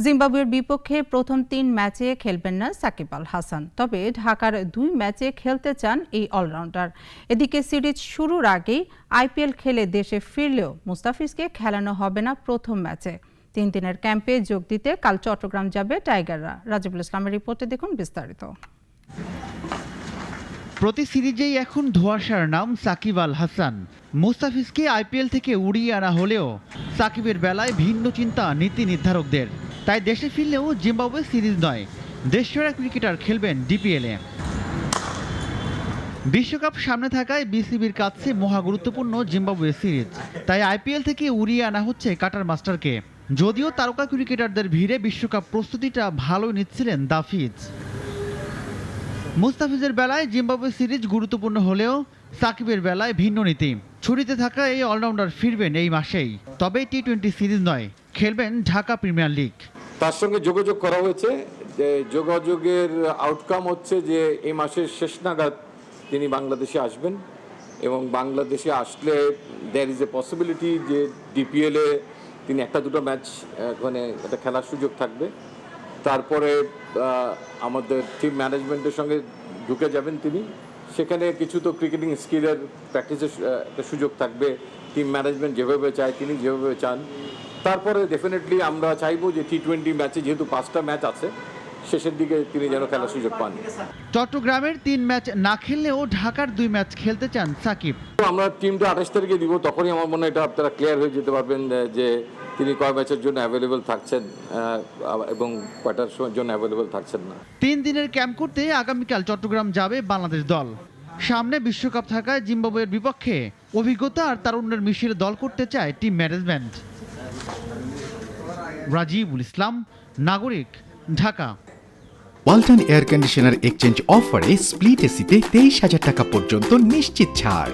জিম্বাবুয়ের বিপক্ষে প্রথম ৩ ম্যাচে খেলবেন না সাকিব আল হাসান, তবে ঢাকার ২ ম্যাচে খেলতে চান এই অলরাউন্ডার। এদিকে সিরিজ শুরুর আগেই আইপিএল খেলে দেশে ফিরলেও মুস্তাফিজকে খেলানো হবে না প্রথম ম্যাচে। ৩ দিনের ক্যাম্পে যোগ দিতে কাল চট্টগ্রাম যাবে টাইগাররা। রাজিবুল ইসলামের রিপোর্টে দেখুন বিস্তারিত। প্রতি সিরিজেই এখন ধোঁয়াশার নাম সাকিব আল হাসান। মুস্তাফিজকে আইপিএল থেকে উড়িয়ে আনা হলেও সাকিবের বেলায় ভিন্ন চিন্তা নীতি নির্ধারকদের। তাই দেশে ফিরলেও জিম্বাবুয়ে সিরিজ নয়, দেশসেরা ক্রিকেটার খেলবেন ডিপিএলে। বিশ্বকাপ সামনে থাকায় বিসিবির কাছে মহা গুরুত্বপূর্ণ জিম্বাবুয়ে সিরিজ। তাই আইপিএল থেকে উড়িয়ে আনা হচ্ছে কাটার মাস্টারকে। যদিও তারকা ক্রিকেটারদের ভিড়ে বিশ্বকাপ প্রস্তুতিটা ভালোই নিচ্ছিলেন দাফিজ। মুস্তাফিজের বেলায় জিম্বাবুয়ে সিরিজ গুরুত্বপূর্ণ হলেও সাকিবের বেলায় ভিন্ন নীতি। ছুটিতে থাকা এই অলরাউন্ডার ফিরবেন এই মাসেই, তবে টি-20 সিরিজ নয়, খেলবেন ঢাকা প্রিমিয়ার লিগ। তার সঙ্গে যোগাযোগ করা হয়েছে, যে যোগাযোগের আউটকাম হচ্ছে যে এই মাসের শেষ নাগাদ তিনি বাংলাদেশে আসবেন এবং বাংলাদেশে আসলে দেয়ার ইজ এ পসিবিলিটি যে ডিপিএলে তিনি একটা দুটো ম্যাচ ওখানে একটা খেলার সুযোগ থাকবে। তারপরে আমাদের টিম ম্যানেজমেন্টের সঙ্গে ঢুকে যাবেন তিনি, সেখানে কিছু তো ক্রিকেটিং স্কিলের প্র্যাকটিসের একটা সুযোগ থাকবে। টিম ম্যানেজমেন্ট যেভাবে চায়, তিনি যেভাবে চান। তারপরে ডেফিনেটলি আমরা চাইবো যে টি-20 ম্যাচে যেহেতু 5টা ম্যাচ আছে, শেষের দিকে তিনি যেন খেলার সুযোগ পান। চট্টগ্রামের 3 ম্যাচ না খেললেও ঢাকার 2 ম্যাচ খেলতে চান সাকিব। আমরা টিমটা 28 তারিখে দিব, তখনই আমার মনে হয় এটা আপনারা ক্লিয়ার হয়ে যেতে পারবেন যে তিনি কয় ম্যাচের জন্য অ্যাভেলেবল থাকছেন এবং কয়টার জন্য অ্যাভেলেবল থাকছেন না। 3 দিনের ক্যাম্প করতে আগামীকাল চট্টগ্রাম যাবে বাংলাদেশ দল। সামনে বিশ্বকাপ থাকায় জিম্বাবুয়ের বিপক্ষে অভিজ্ঞতা আর তারুণ্যের মিশেল দল করতে চায় টিম ম্যানেজমেন্ট। রাজিবুল ইসলাম, নাগরিক, Dhaka. Walton air conditioner exchange অফারে স্প্লিট এসিতে 23,000 টাকা পর্যন্ত নিশ্চিত ছাড়।